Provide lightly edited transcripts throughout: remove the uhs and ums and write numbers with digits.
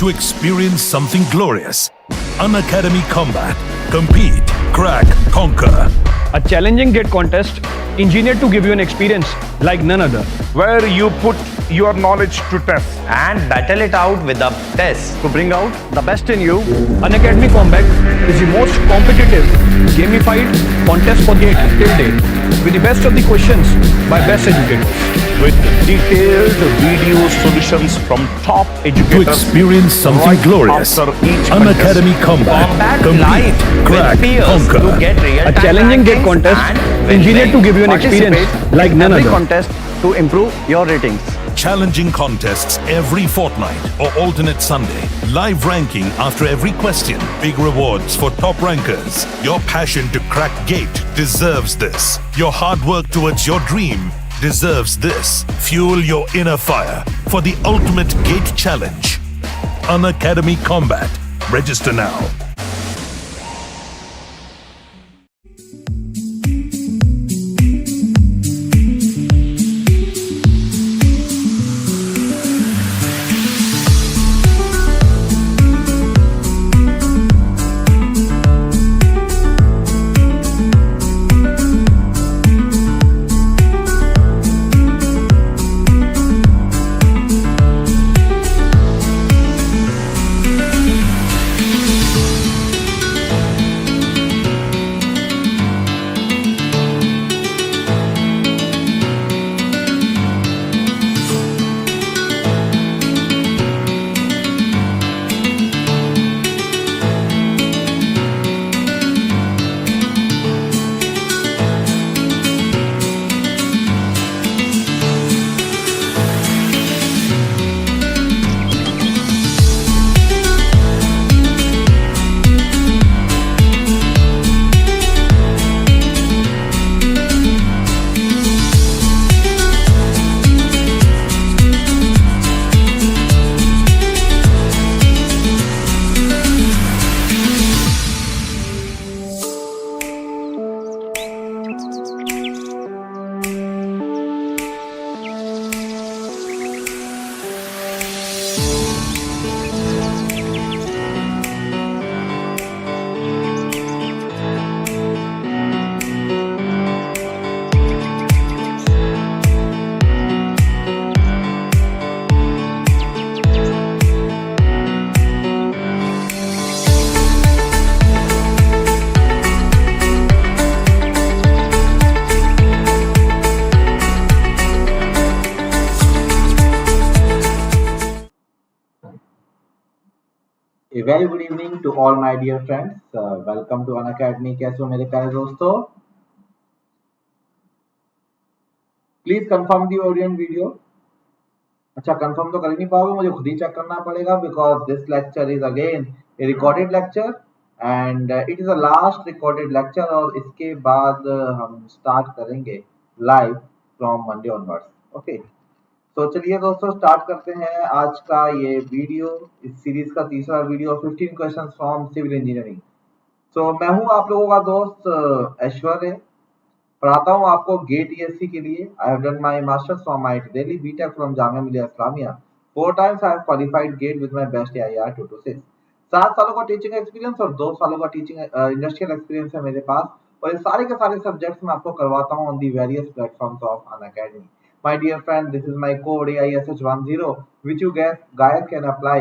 to experience something glorious. Unacademy Combat. Compete, crack, conquer. A challenging gate contest engineered to give you an experience like none other. where you put your knowledge to test. and battle it out with a test. To bring out the best in you, Unacademy Combat is the most competitive, gamified contest for gate till date, with the best of the questions by best educators. With detailed video solutions from top To educators experience something right glorious. after each Unacademy Combat. Combat Compete, live crack, with peers conquer. to get real A challenging gate contest engineered to give you an experience like none every other. contest to improve your ratings. Challenging contests every fortnight or alternate Sunday. Live ranking after every question. Big rewards for top rankers. Your passion to crack gate deserves this. Your hard work towards your dream deserves this. Fuel your inner fire for the ultimate gate challenge. Unacademy Combat. Register now. A very good evening to all my dear friends. Welcome to Unacademy. कैसे हो मेरे प्यारे दोस्तों? Please confirm the audio and video. अच्छा confirm तो कर ही नहीं पाओगे, मुझे खुद ही चेक करना पड़ेगा because this lecture is again a recorded lecture and it is the last recorded lecture और इसके बाद हम start करेंगे live from Monday onwards. Okay. तो चलिए दोस्तों स्टार्ट करते हैं आज का ये वीडियो, इस सीरीज का तीसरा video 15 questions from civil engineering. So मैं हूं आप लोगों का दोस्त ऐश्वर्य, पढ़ाता हूं आपको गेट ईएससी के लिए। I have done my masters from IIT Delhi, BTech from Jamia Millia Islamia. 4 times I have qualified GATE with my best AIR 226। 7 सालों का टीचिंग एक्सपीरियंस और 2 सालों का टीचिंग इंडस्ट्रियल एक्सपीरियंस है मेरे पास, और ये सारे के सारे सब्जेक्ट्स मैं आपको करवाता हूं on the various platforms of Unacademy. My dear friend, this is my code AISH10 which you guys can apply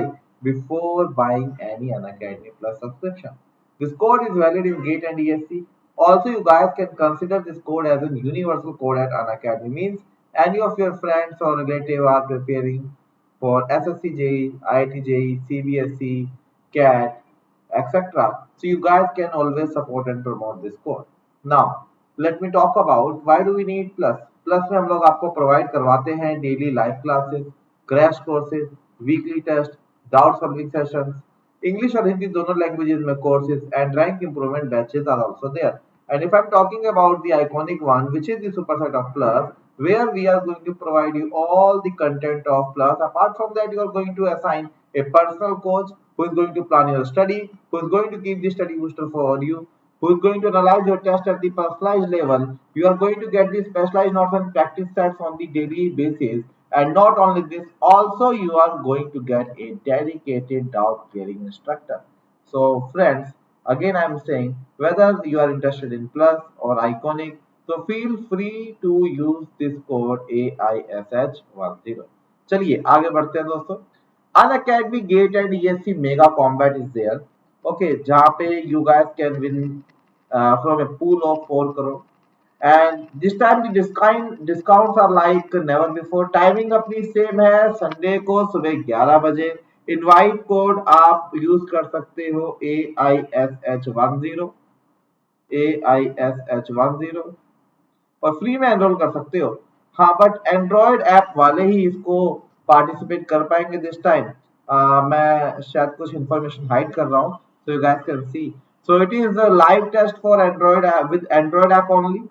before buying any Unacademy Plus subscription. This code is valid in GATE and ESC. Also, you guys can consider this code as a universal code at Unacademy. Means any of your friends or relative are preparing for SSC JEE, IIT JEE, CBSE, CAT, etc. So you guys can always support and promote this code. Now, let me talk about why do we need Plus. Plus में हम लोग आपको provide करवाते हैं daily live classes, crash courses, weekly test, doubt solving sessions, English और हिंदी दोनों languages में courses and rank improvement batches are also there. And if I am talking about the iconic one which is the superset of Plus, where we are going to provide you all the content of Plus. Apart from that, you are going to assign a personal coach who is going to plan your study, who is going to keep the study booster for you, who is going to analyze your test at the personalized level. You are going to get the specialized notes and practice sets on the daily basis, And not only this, also you are going to get a dedicated doubt clearing instructor. So friends, again I am saying, whether you are interested in Plus or Iconic, so feel free to use this code AISH10. चलिए आगे बढ़ते हैं दोस्तों. Unacademy Gate and ESC Mega Combat is there. Okay, जहाँ पे you guys can win from a pool of 4 crore. And this time the discounts are like never before. Timing अपनी same है, Sunday को सुबह 11 बजे. इनवाइट कोड आप use कर सकते हो AISH10 और फ्री में एनरोल कर सकते हो. हाँ, बट एंड्रॉयड ऐप वाले ही इसको पार्टिसिपेट कर पाएंगे दिस टाइम. मैं शायद कुछ इंफॉर्मेशन हाइड कर रहा हूँ, so you guys can see. So it is a live test for Android with Android app only,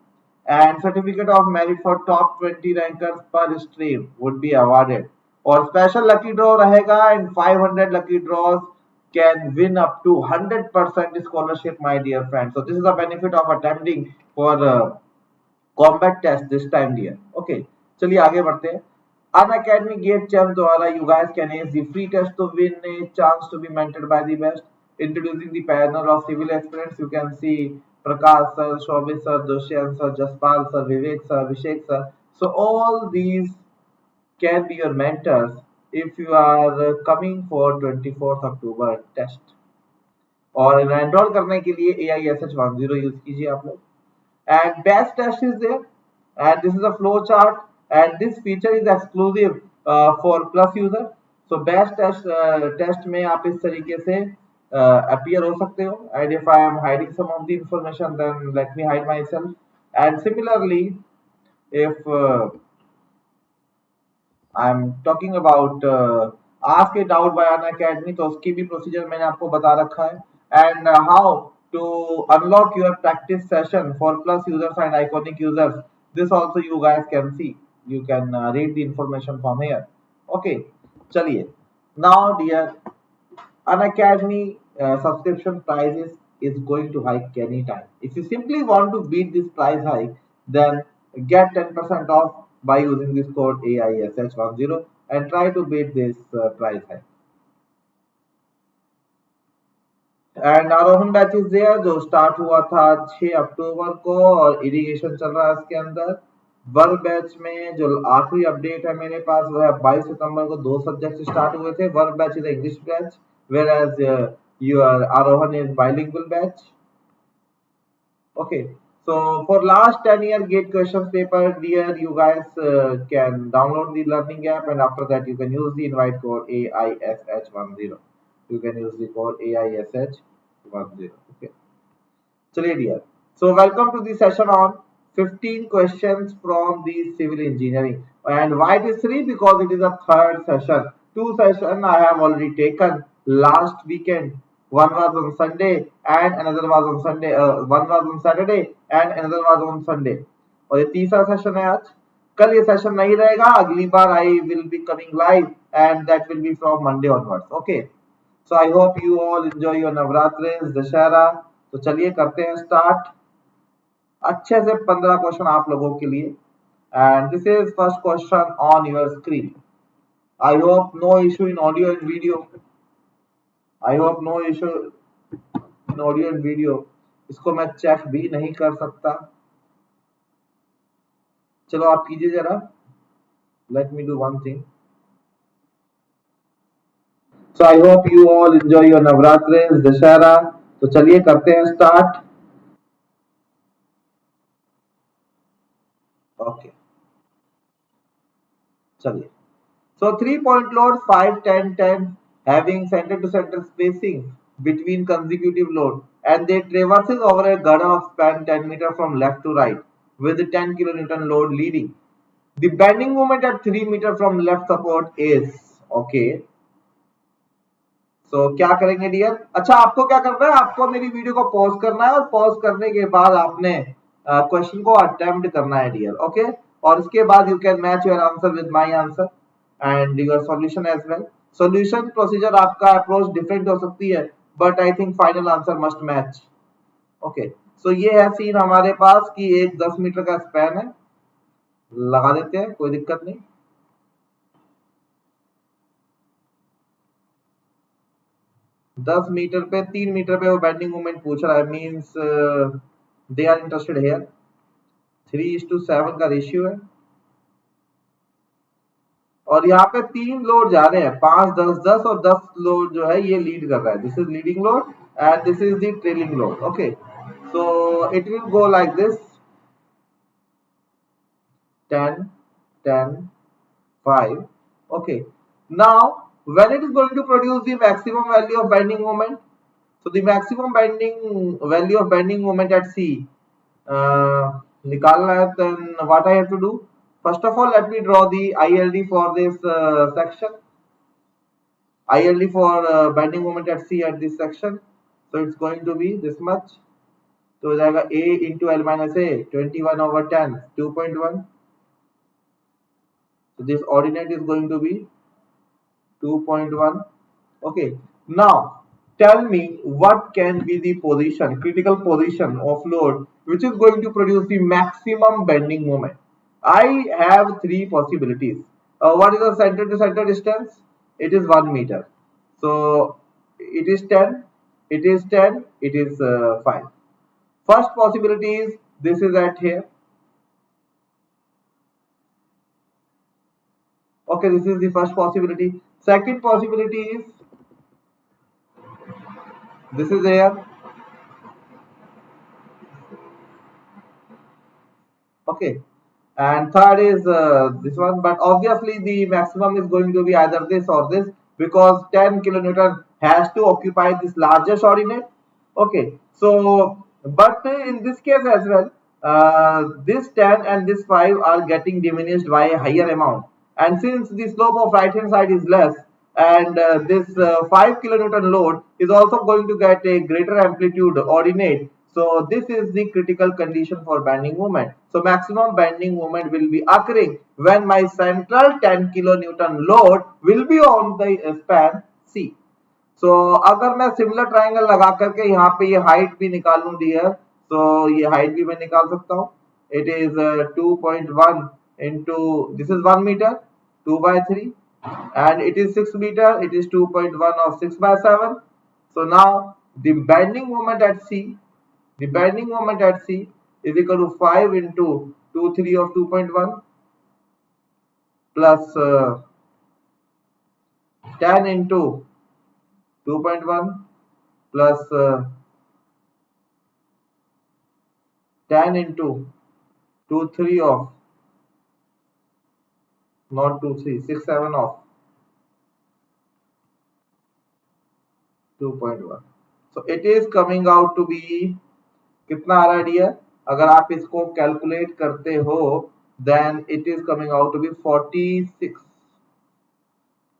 and certificate of merit for top 20 rankers per stream would be awarded. और special lucky draw रहेगा, and 500 lucky draws can win up to 100% scholarship, my dear friends. So this is the benefit of attempting for combat test this time, dear. Okay, चलिए आगे बढ़ते हैं. Unacademy Gate Champ द्वारा you guys can ace the free test to win a chance to be mentored by the best. Introducing the panel of civil aspirants, you can see Prakash sir, Shobhit sir, Dushyant sir, Jaspal sir, Vivek sir, Abhishek sir. So all these can be your mentors if you are coming for 24th October test. और enrol करने के लिए AISH10 use कीजिए आप लोग. And best test is there, and this is a flow chart, and this feature is exclusive for Plus user. So best test में आप इस तरीके से appear हो सकते हो. And if I am hiding some of the information, then let me hide myself. And similarly, if I am talking about ask a doubt by Unacademy, तो उसकी भी प्रोसीजर मैंने आपको बता रखा है. And how to unlock your practice session for Plus users and Iconic users, this also you guys can see. You can read the information from here. Okay, चलिए. Now dear, Unacademy subscription prices is going to hike anytime. If you simply want to beat this price hike, then get 10% off by using this code AISH10 and try to beat this price hike. And Aarohan batch is there, जो start हुआ था 6 अक्टूबर को और irrigation चल रहा है इसके अंदर. वर्क बैच में जो आखिरी अपडेट है मेरे पास वो है 22 सितंबर को 2 सब्जेक्ट स्टार्ट हुए थे. Work batch is English batch, whereas your Aarohan is bilingual batch. Okay, so for last 10 year gate questions paper, dear, you guys can download the learning app, and after that you can use the invite code AISH10. You can use the code AISH10. Okay, चलिए dear. So welcome to the session on 15 questions from the civil engineering. And why it is 3? Because it is a third session. 2 sessions I have already taken last weekend. One was on Sunday and another was on Sunday. One was on Saturday and another was on Sunday. और ये तीसरा session है आज. कल ये session नहीं रहेगा, अगली बार I will be coming live and that will be from Monday onwards. Okay. So I hope you all enjoy your Navratris, Dashera. तो चलिए करते हैं स्टार्ट. अच्छे से 15 क्वेश्चन आप लोगों के लिए. And this is first question on your screen. I hope no issue in audio and video. I hope no issue in audio and video. इसको मैं चेक भी नहीं कर सकता. चलो आप कीजिए जरा. Let me do one thing. So I hope you all enjoy your Navratris, Dashera. तो चलिए करते हैं स्टार्ट. ओके, चलिए. So 3-point load 5, 10, 10 having center to center spacing between consecutive load, and they traverses over a girder of span 10 meter from left to right with the 10 kilonewton load leading. The bending moment at 3 meter from left support is okay. तो क्या करेंगे dear? अच्छा, आपको क्या करना है, आपको मेरी वीडियो को पॉज करना है और पॉज करने के बाद आपने क्वेश्चन को अटेम्प्ट करना है डियर. ओके, और उसके बाद you can match your answer with my answer and your solution as well. Solution procedure आपका अप्रोच डिफरेंट हो सकती है, but I think final answer must match. Okay, so ये है सीन हमारे पास कि एक 10 मीटर का स्पैन है. लगा देते हैं, कोई दिक्कत नहीं. 10 मीटर पे 3 मीटर पे वो बेंडिंग मोमेंट पूछ रहा है, means they are interested here. 3:7 का रेशियो है और यहाँ पे 3 लोड जा रहे हैं, 5 10 10 और 10 लोड जो है ये लीड कर रहा है। This is leading load and this is the trailing load. Okay, so it will go like this 10 10 5. Okay, now when it is going to produce the maximum value of bending moment, so the maximum bending value of bending moment at C nikalna hai, then what I have to do? First of all, let me draw the ILD for this section. ILD for bending moment at C at this section, so it's going to be this much. तो हो जाएगा A into L minus A, 21/10, 2.1. So this ordinate is going to be 2.1. Okay, now tell me what can be the position, critical position of load which is going to produce the maximum bending moment. I have 3 possibilities. What is the center to center distance? It is 1 meter. So it is 10, it is 10, it is 5. First possibility is this is at here. Okay, this is the first possibility. Second possibility is this is here. Okay, and third is this one, but obviously the maximum is going to be either this or this, because 10 kilonewton has to occupy this largest ordinate. Okay, so but in this case as well, this 10 and this 5 are getting diminished by a higher amount, and since the slope of right hand side is less, and this 5 kilonewton load is also going to get a greater amplitude ordinate, so this is the critical condition for bending moment. So maximum bending moment will be occurring when my central 10 kilonewton load will be on the span C. So अगर मैं similar triangle लगा करके यहाँ पे ये height भी निकालूं dear, तो ये हाइट भी मैं निकाल सकता हूँ. It is 2.1 into, this is 1 meter, 2/3, and it is 6 meter, it is 2.1 of 6/7. So now the bending moment at C, the bending moment at C is equal to 5 into 2/3 of 2.1 plus 10 into 2.1 plus 10 into 2/3 of, not 2/3, 6/7 of 2.1. So it is coming out to be, कितना आ रहा है dear? अगर आप इसको calculate करते हो, then it is coming out to be 46.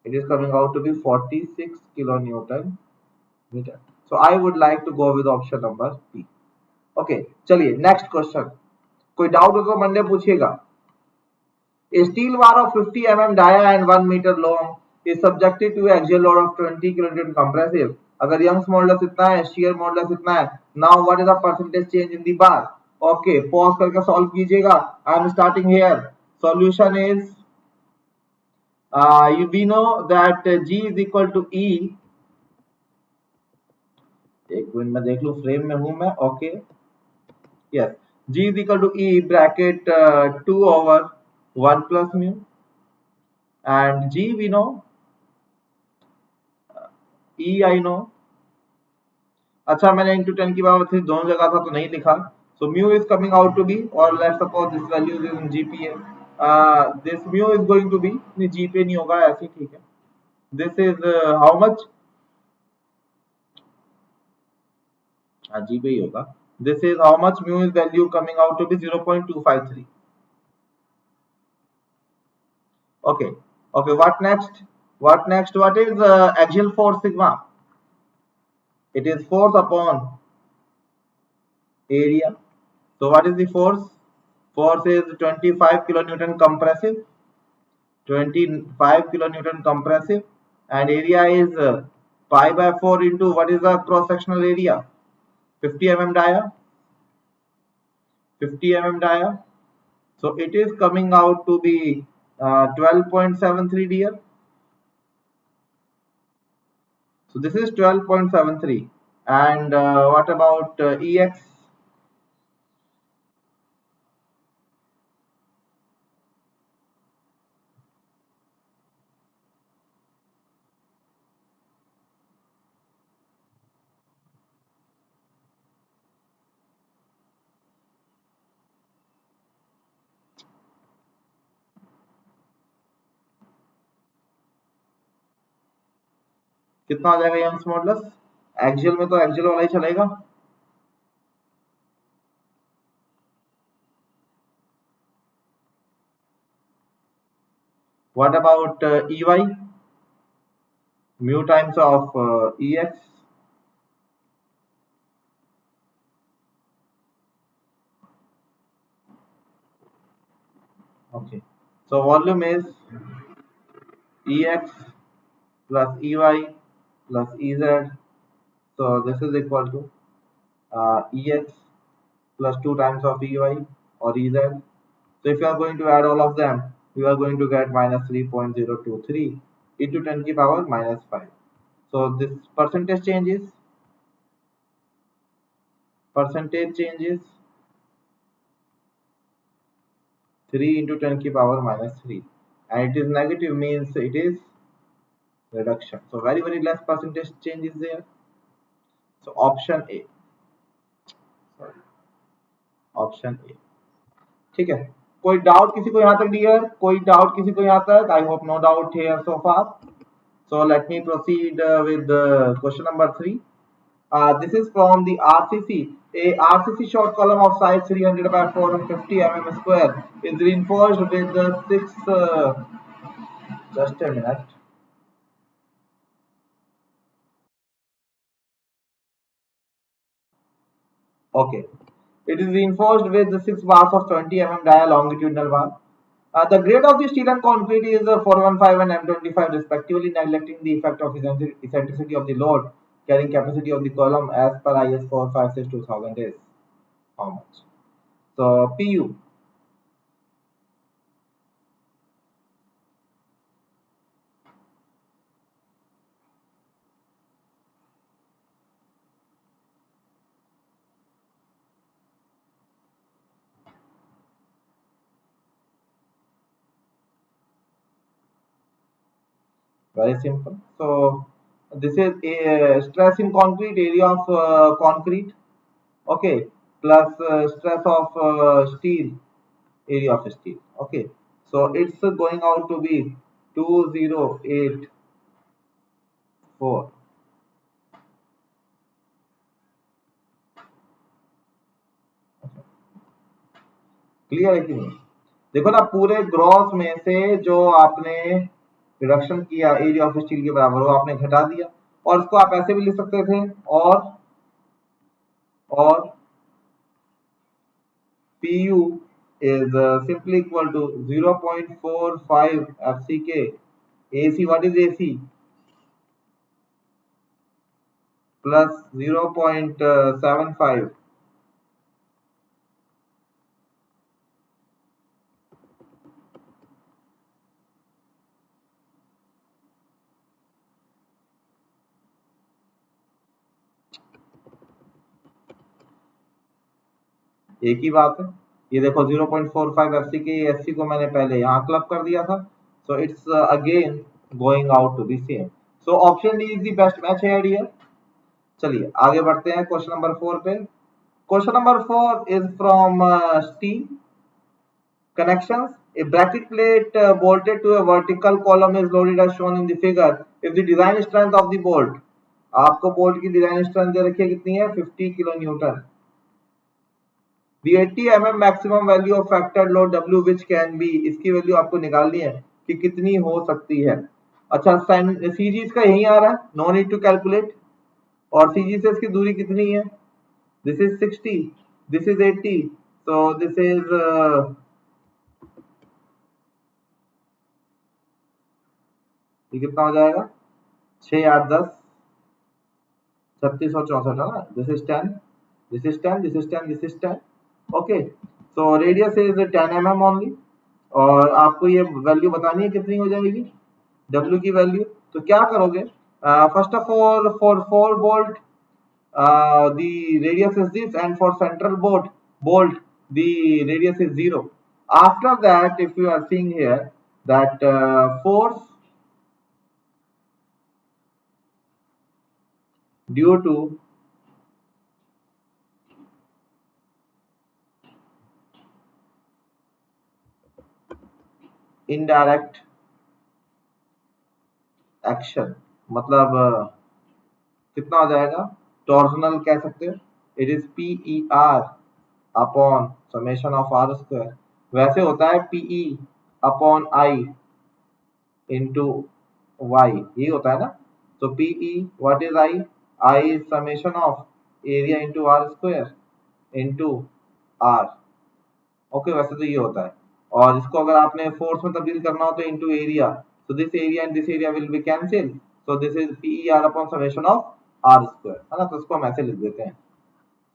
It is coming out to be 46 kilonewton meter. So I would like to go with option number B. Okay, चलिए next question. कोई डाउट हो तो Monday पूछिएगा. A steel bar of 50 mm dia and 1 meter long is subjected to axial load of 20 kilonewton compressive. अगर Young's modulus इतना है, shear modulus इतना है. Now what is the percentage change in the bar? Okay, pause करके solve कीजिएगा. I am starting here. Solution is we know that G is equal to E. एक minute में देख लूं, फ्रेम में हूं मैं. Okay, yes, G is equal to E bracket 2 over 1 plus mu, and G we know, E I know. अच्छा, मैंने into 10 की पावर 3 दोनों जगह था तो नहीं लिखा. So mu is coming out to be, or let's suppose this value is in GPa. This mu is going to be, नहीं GPa नहीं होगा, ऐसे ठीक है. This is how much? GPa ही होगा. This is how much mu is value coming out to be 0.253. Okay. Okay. What next? What next? What is axial force sigma? It is force upon area. So what is the force? Force is 25 kilonewton compressive. 25 kilonewton compressive, and area is pi by 4 into what is the cross sectional area? 50 mm dia. 50 mm dia. So it is coming out to be 12.73 dear. So this is 12.73. And what about EX? कितना आ जाएगा Young's modulus? Axial में तो axial वाला ही चलेगा. What about EY? Mu times of EX. Okay. So volume is EX plus EY plus EZ. So this is equal to EX plus 2 times of EY or EZ. So if you are going to add all of them, you are going to get minus 3.023 into 10 की power minus 5. So this percentage changes. 3 into 10 की power minus 3, and it is negative, means it is reduction. So very less percentage change is there. So option A. Option A. ठीक है. कोई doubt किसी को यहाँ तक dear? कोई doubt किसी को यहाँ तक? I hope no doubt here so far. So let me proceed with question number 3. This is from the RCC. A RCC short column of size 300 by 450 mm square is reinforced with the 6. Just a minute. Okay. It is reinforced with the 6 bars of 20 mm dia longitudinal bar. The grade of the steel and concrete is 415 and M25 respectively, neglecting the effect of eccentricity of the load carrying capacity of the column as per IS 456-2000 is how much? So PU. Very simple. So this is a stress in concrete, area of concrete, okay, plus stress of steel, area of steel. Okay, so it's going out to be 2084. Clear है कि नहीं? देखो ना, पूरे gross में से जो आपने रिडक्शन किया एरिया ऑफ स्टील के बराबर, वो आपने घटा दिया, और इसको आप ऐसे भी लिख सकते थे, और PU is simply equal to 0.45 FCK. AC, what is AC? Plus 0.75. एक ही बात है. ये देखो 0.45 FCK, SC को मैंने पहले यहाँ क्लब कर दिया था, so it's again going out to be same. So option D is the best match है डियर. चलिए आगे बढ़ते हैं क्वेश्चन नंबर 4 पे. Question number 4 is from steel connections. A bracket plate bolted to a vertical column is loaded as shown in the figure. If the design strength of the bolt, आपको bolt की design strength दे रखी है कितनी है? 50 kilo Newton. The 80 mm maximum value of factored load W which can be, इसकी value आपको निकालनी है कि कितनी हो सकती है. अच्छा, CG इसका यही आ रहा है, नो नीड टू कैलकुलेट. और CG से इसकी दूरी कितनी है? This is 60, this is 80, so this is ये कितना हो जाएगा? 6 8 10 3664 है ना. This is 10, this is 10, this is 10, this is 10. Okay, so radius is 10 mm only, और आपको ये वैल्यू बतानी है कितनी हो जाएगी W की वैल्यू. तो क्या करोगे, First of all, for 4 bolt, the radius is this, and for central bolt, the radius is 0. After that, if you are seeing here that force due to indirect action, मतलब कितना हो जाएगा, torsional कह सकते हो, it is PER upon summation of R square. वैसे होता है PE upon I into Y, यही होता है ना. तो PE what is I is summation of area into R square into R. Okay, वैसे तो ये होता है. और इसको अगर आपने फोर्स में तब्दील करना हो तो into area, so this area and this area will be cancelled, so this is PER upon summation of R square, है ना. तो इसको हम ऐसे लिख देते हैं.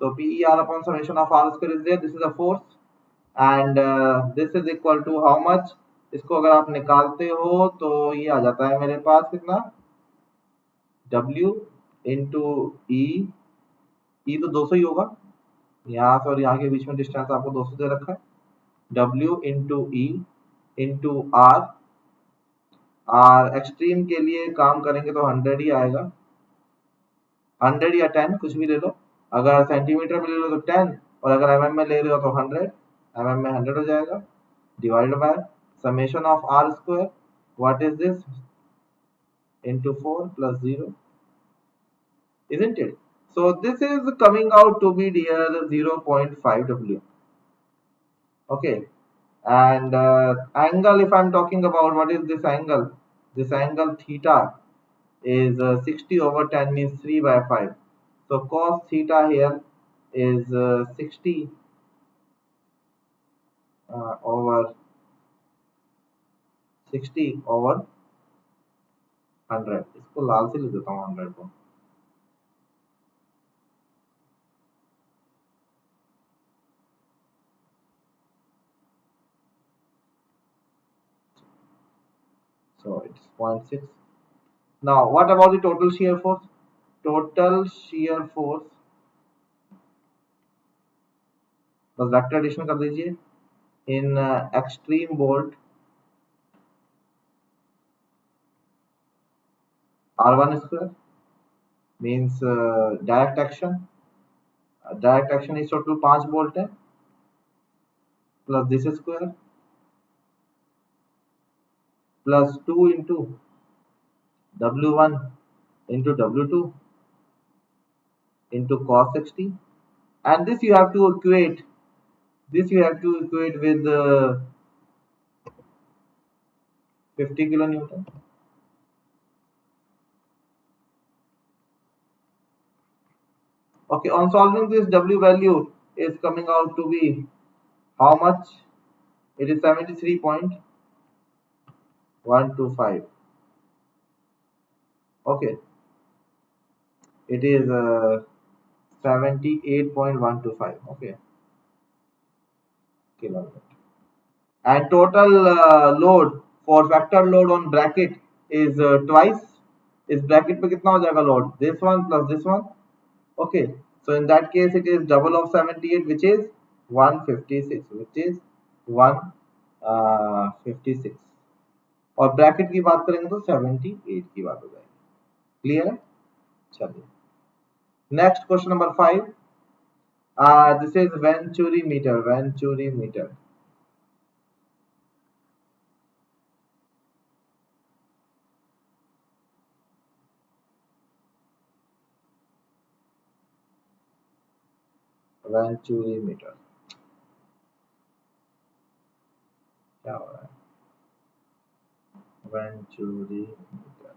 तो PER upon summation of R square is there, this is a force and this is equal to how much. इसको अगर आप निकालते हो तो ये आ जाता है मेरे पास कितना, W इंटू E तो 200 ही होगा, यहाँ से और यहाँ के बीच में डिस्टेंस आपको 200 दे रखा है. W into E into R, और एक्सट्रीम के लिए काम करेंगे तो 100 ही आएगा, 100 या 10 कुछ भी ले लो. अगर सेंटीमीटर में ले लो तो 10, और अगर mm में ले रहे हो तो 100, mm में 100 हो जाएगा, divide by summation of R square, what is this, into 4 plus 0, isn't it? So this is coming out to be dear 0.5 W. Okay, and angle, if I'm talking about what is this angle, this angle theta is 60 over 10 means 3 by 5. So cos theta here is 60 over 100. इसको लाल से लिख देता हूँ 100 को. So it's 0.6. Now what about the total shear force? Total shear force, बस vector addition कर दीजिए. In extreme bolt, R1 square means direct action. Direct action is total 5 bolt है, plus this square plus 2 into W1 into W2 into cos 60, and this you have to equate with 50 kilonewton. Okay, on solving this, W value is coming out to be how much? It is 73.125. Okay, it is 78.125. Okay, kilowatt. And total load for factor load on bracket is twice. इस bracket पे कितना हो जाएगा load? This one plus this one. Okay, so in that case it is double of 78, which is 156, which is 156. और bracket की बात करेंगे तो 78 की बात हो जाएगी. क्लियर है? चलिए next question number 5. This is venturi meter. Venturi meter, venturi meter क्या हो रहा है? Venturi meter.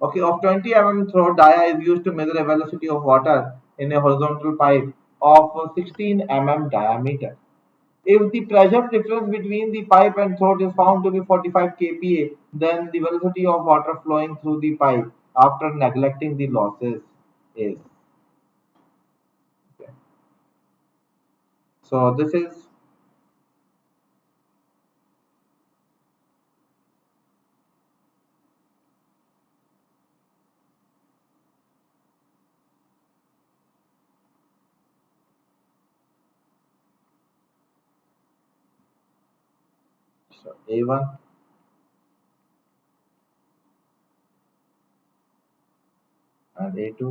Okay, of 20 mm throat dia is used to measure a velocity of water in a horizontal pipe of 16 mm diameter. If the pressure difference between the pipe and throat is found to be 45 kPa, then the velocity of water flowing through the pipe after neglecting the losses is. Okay. So this is So A1 and A2.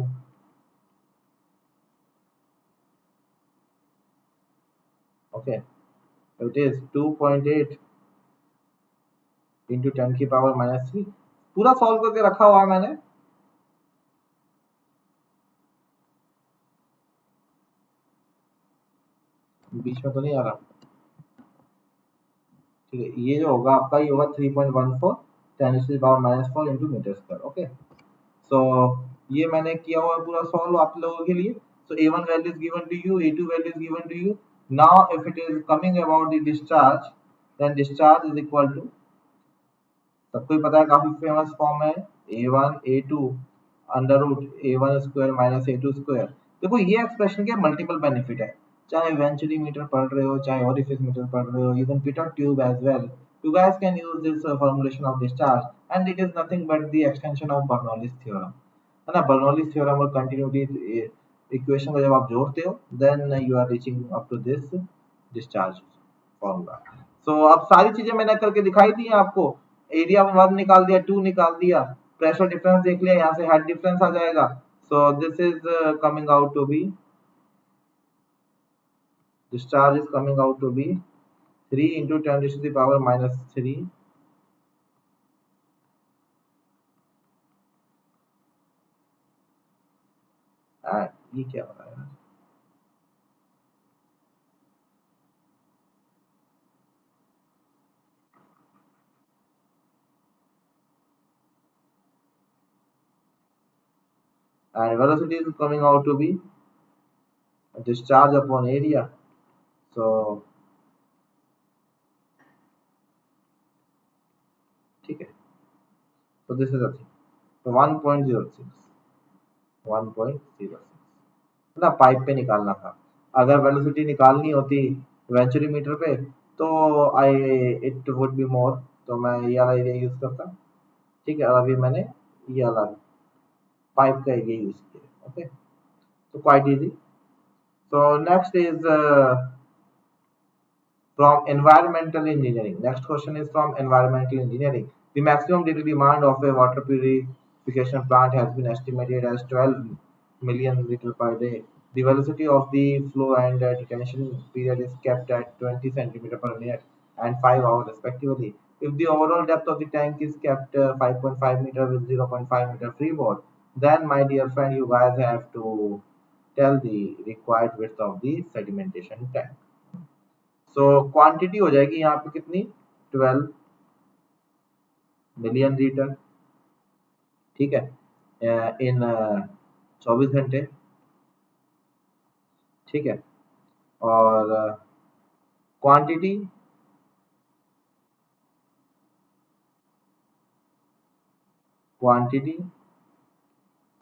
Okay, so it is 2.8 into 10 की power -3. पूरा solve करके रखा हुआ है मैंने. बीच में तो नहीं आ रहा. ठीक है, ये जो होगा आपका ये होगा 3.14 10 to the power -4 into meter square. Okay, so ये मैंने किया हुआ है पूरा सॉल्व आप लोगों के लिए. So A1 value is given to you, A2 value is given to you. Now if it is coming about the discharge, then discharge is equal to, सबको ही पता है काफी फेमस फॉर्म है, A1 A2 under root A1 square minus A2 square. देखो ये expression के multiple benefit है, चाहे वेंचुरी मीटर पढ़ रहे हो, चाहे ओरिफिस मीटर पढ़ रहे हो, even pitot tube as well. You guys can use this formulation of discharge, and it is nothing but the extension of Bernoulli's theorem. है ना, Bernoulli's theorem और continuity इक्वेशन को जब आप जोड़ते हो, then you are reaching up to this discharge formula. So अब सारी चीजें मैंने करके दिखाई दी हैं आपको. एरिया 1 निकाल दिया, 2 निकाल दिया, प्रेशर डिफरेंस देख लिया, यहाँ से हेड डिफरेंस आ जाएगा. So this is coming out to be, discharge is coming out to be 3 into 10 to the power -3 and ये क्या हो रहा है यार, and velocity is coming out to be discharge upon area. So ठीक है, so this is a thing. So 1.06 ना pipe पे निकालना था. अगर वेलोसिटी निकालनी होती वेंचुरी मीटर पे तो आई इट वुड बी मोर, तो मैं ये वाला एरिया यूज करता. ठीक है, और अभी मैंने ये वाला पाइप का एरिया यूज किया. Okay, so quite easy. So next is from environmental engineering. Next question is from environmental engineering. The maximum daily demand of a water purification plant has been estimated as 12 million liters per day. The velocity of the flow and detention period is kept at 20 centimeter per minute and 5 hours respectively. If the overall depth of the tank is kept 5.5 meter with 0.5 meter freeboard, then my dear friend, you guys have to tell the required width of the sedimentation tank. So quantity हो जाएगी यहाँ पे कितनी, 12 million litre. ठीक है, इन 24 घंटे. ठीक है, और quantity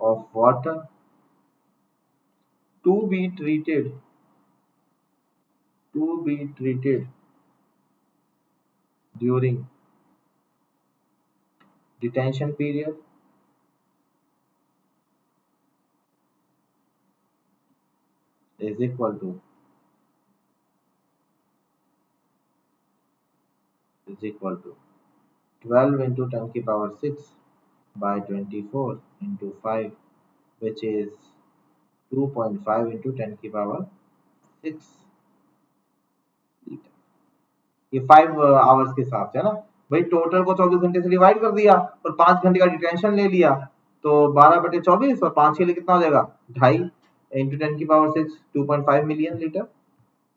of water to be treated during detention period is equal to 12 into 10 की power 6 by 24 into 5, which is 2.5 into 10 की power 6 लीटर. ये 5 आवर्स के हिसाब से है ना भाई. टोटल को 24 घंटे से डिवाइड कर दिया और 5 घंटे का डिटेंशन ले लिया, तो 12/24 और 5 के लिए कितना हो जाएगा, 2.5 इंटू 10 की power 6, 2.5 million litre.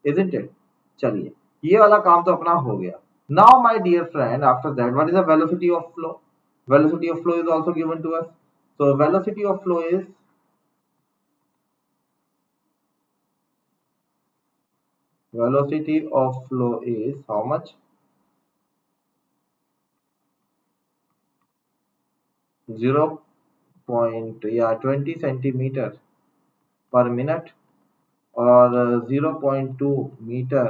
Isn't it. चलिए, ये वाला काम तो अपना हो गया. Now my dear friend, after that what is the velocity of flow. Velocity of flow is also given to us. So velocity of flow is how much? 20 centimeter per minute or 0.2 meter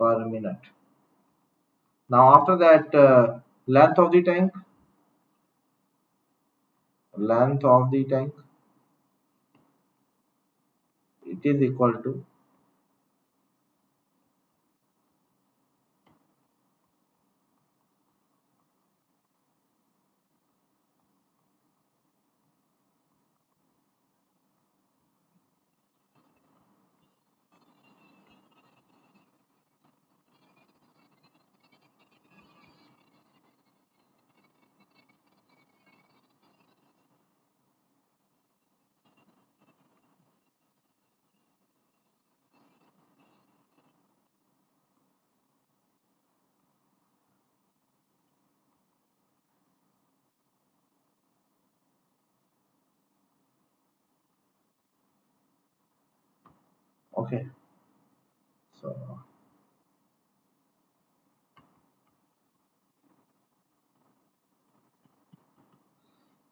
per minute. Now after that, length of the tank it is equal to Okay, so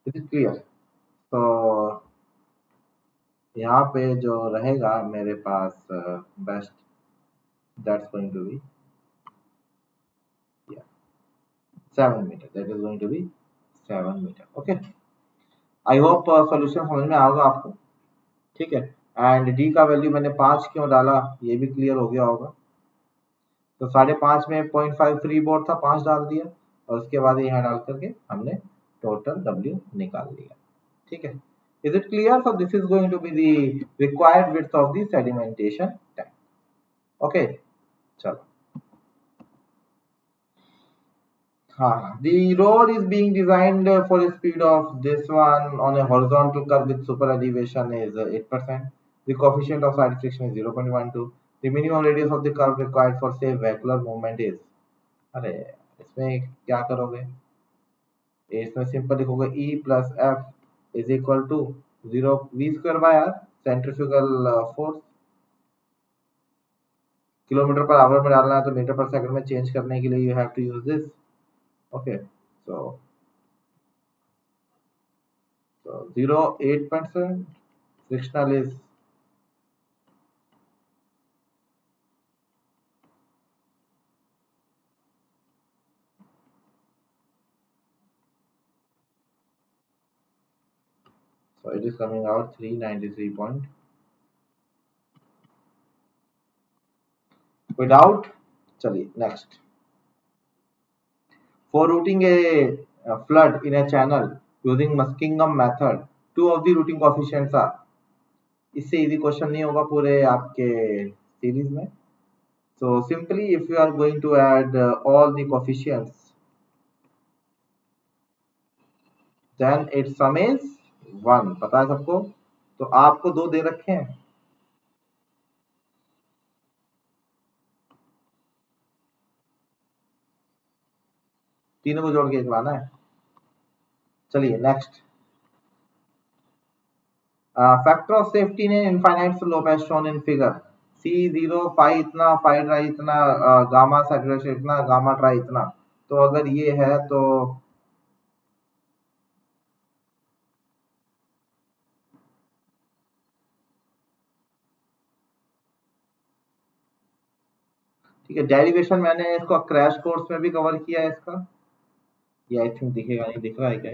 is it clear? So यहाँ पे जो रहेगा मेरे पास best, that's going to be 7 meter. That is going to be 7 meter. Okay. I hope solution समझ में आएगा आपको, ठीक है। एंड डी का वैल्यू मैंने 5 क्यों डाला ये भी क्लियर हो गया होगा। तो 5.5 में 0.5 फ्री बोर्ड था, 5 डाल दिया और उसके बाद यहाँ डाल करके हमने टोटल W निकाल लिया, ठीक है। Is it clear? So this is going to be the required width of the sedimentation tank. Okay, चलो। The road is being designed for a speed of this one on a horizontal curve with super elevation is 8%. The coefficient of side friction is 0.12. The minimum radius of the curve required for say vehicular movement is, अरे इसमें क्या करोगे, इसमें simple लिखोगे E plus F is equal to 0 V square by R centrifugal force। Kilometre per hour में डालना है तो मीटर पर सेकंड में चेंज करने के लिए you have to use this। Okay, so 0.8% frictional is so it is coming out 393 point without। चलिए next, for routing a flood in a channel using Muskingum method, two of the routing coefficients are, इससे easy question नहीं होगा पूरे आपके series में। So simply if you are going to add all the coefficients then its sum is 1, पता है सबको। तो आपको 2 दे रखे हैं, तीनों को जोड़ के एक लाना है। चलिए नेक्स्ट, फैक्टर ऑफ सेफ्टी ने infinite slope as shown in figure C0 phi इतना, फाई ट्राई इतना, गामा सैचुरेशन इतना, गामा ट्राई इतना। तो अगर ये है तो ठीक है। डेरिवेशन मैंने इसको क्रैश कोर्स में भी कवर किया है इसका, ये आई थिंक दिखेगा नहीं, दिख रहा है क्या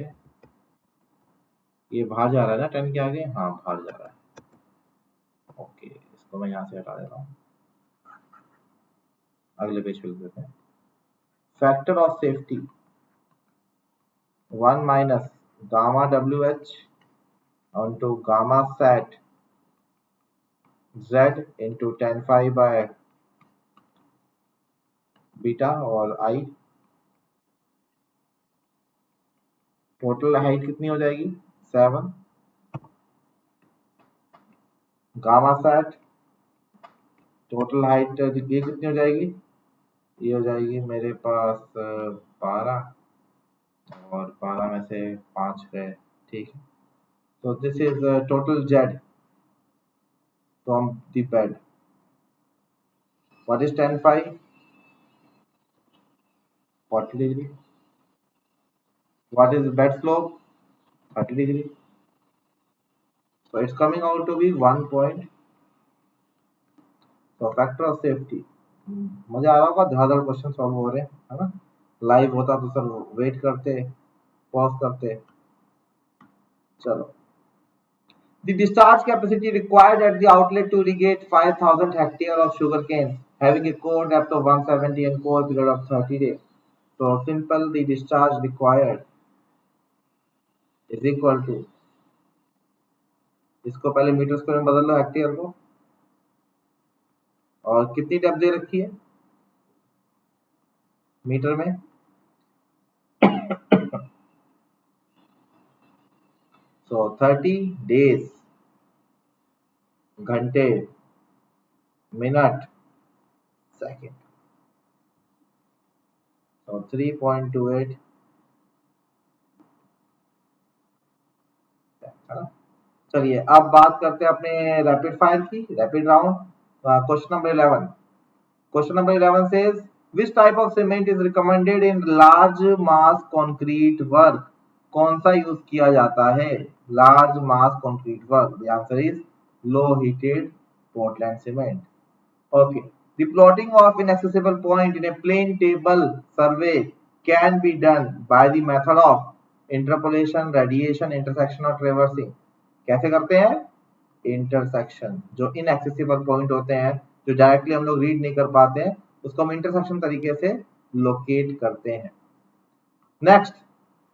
ये बाहर जा रहा है ना 10 के आगे, हाँ बाहर जा रहा है। ओके, इसको मैं यहाँ से हटा देता हूँ, अगले पेज पे लिख देते हैं। Factor of safety 1 minus gamma WH onto gamma sat Z into 10 phi by beta और I। टोटल हाइट कितनी हो जाएगी 7, गामा सैट टोटल हाइट ये कितनी हो जाएगी, ये हो जाएगी मेरे पास 12 और 12 में से 5 गए, ठीक है। So this is total Z from the bed. What is 10 phi? 40 degree. What is bed slope? 30 degree. So it's coming out to be 1 point. So factor of safety. मजा आ रहा होगा, धड़ाधड़ क्वेश्चन सॉल्व हो रहे हैं, है ना। लाइव होता तो सर वेट करते, पॉज करते। चलो, the discharge capacity required at the outlet to irrigate 5,000 hectare of sugarcane having a core depth of 170 and core period of 30 days. So simple, the discharge required is equal to, इसको पहले metre square में बदल लो hectare को, और कितनी depth दे रखी है metre में so 30 days, घंटे, मिनट, सेकंड, so 3.28। चलिए अब बात करते हैं अपने रैपिड फायर की, rapid round. Question number 11. Question number 11 says, which type of cement is recommended in large mass concrete work? कौन सा यूज किया जाता है large mass concrete work? The answer is low heated Portland cement. Okay. The plotting of inaccessible point in a plane table survey can be done by the method of interpolation, radiation, intersection और traversing. कैसे करते हैं? Intersection. जो inaccessible point होते हैं, जो directly हम लोग रीड नहीं कर पाते हैं, उसको हम इंटरसेक्शन तरीके से लोकेट करते हैं. Next,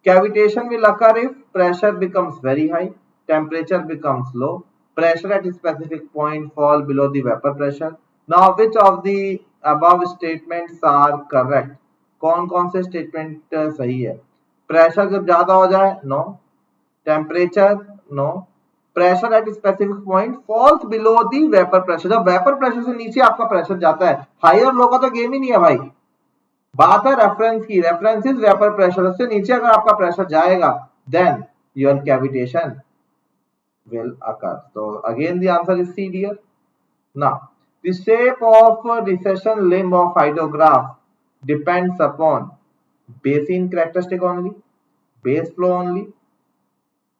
cavitation will occur if pressure becomes very high, temperature becomes low, pressure at a specific point fall below the vapor pressure. Now which of the above statements are correct? कौन कौन से statement सही है? Pressure जब ज्यादा हो जाए, no. Temperature, no. Pressure at specific point falls below the vapour pressure. जब वेपर प्रेशर से नीचे आपका प्रेशर जाता है, हाई और लो का तो गेम ही नहीं है भाई. बात है रेफरेंस की. Reference is vapour pressure. उससे नीचे अगर आपका प्रेशर जाएगा, then your cavitation will occur. So again the answer is C, dear. Now the shape of recession limb of hydrograph depends upon basin characteristic only, base flow only,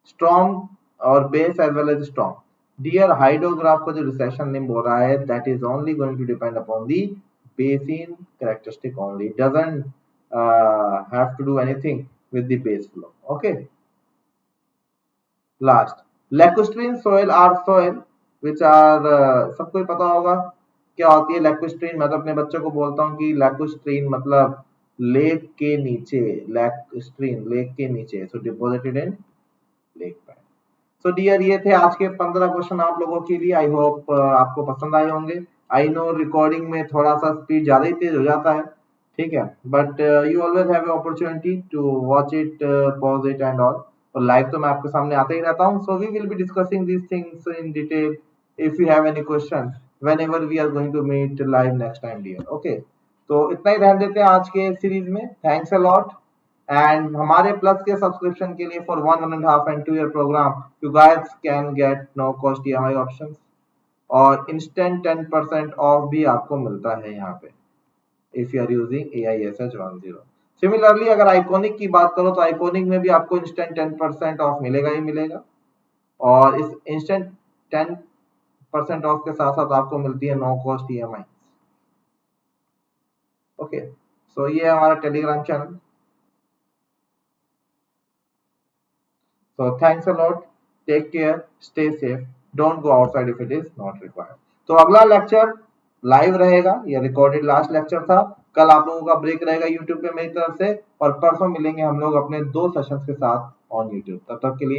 storm और base as well as storm. Dear, hydrograph का जो recession limb हो रहा है, that is only going to depend upon the basin characteristic only. It doesn't have to do anything with the base flow. Okay. Last, lacustrine soil are soil which are सबको ही पता होगा क्या होती है lacustrine. मैं तो अपने बच्चों को बोलता हूँ कि lacustrine मतलब लेक के नीचे. lacustrine लेक के नीचे. So deposited in lake bed. So dear, ये थे आज के 15 क्वेश्चन आप लोगों के लिए. आई होप आपको पसंद आए होंगे. आई नो रिकॉर्डिंग में थोड़ा सा स्पीड ज्यादा ही तेज हो जाता है, ठीक है, but you always have a opportunity to watch it, pause it and all. और लाइव तो मैं आपके सामने आता ही रहता हूँ. So we will be discussing these things in detail if you have any question whenever we are going to meet live next time, dear. Okay, तो इतना ही रहने देते हैं आज के सीरीज में. Thanks a lot. एंड हमारे प्लस के सब्सक्रिप्शन के लिए for 1.5 and 2 year programme you guys can get no cost EMI options और इंस्टेंट 10% ऑफ भी आपको मिलता है यहाँ पे if you are using AISH 10. Similarly अगर आइकॉनिक की बात करो तो आइकॉनिक में भी आपको इंस्टेंट 10% ऑफ मिलेगा ही मिलेगा. और इस इंस्टेंट 10% ऑफ के साथ साथ आपको मिलती है no cost EMI. Okay, so ये है हमारा Telegram channel. So thanks a lot. Take care. Stay safe. Don't go outside if it is not required. तो अगला लेक्चर लाइव रहेगा. ये रिकॉर्डेड लास्ट लेक्चर था. कल आप लोगों का ब्रेक रहेगा यूट्यूब पे मेरी तरफ से, और परसों मिलेंगे हम लोग अपने 2 सेशंस के साथ ऑन यूट्यूब. तब तक के लिए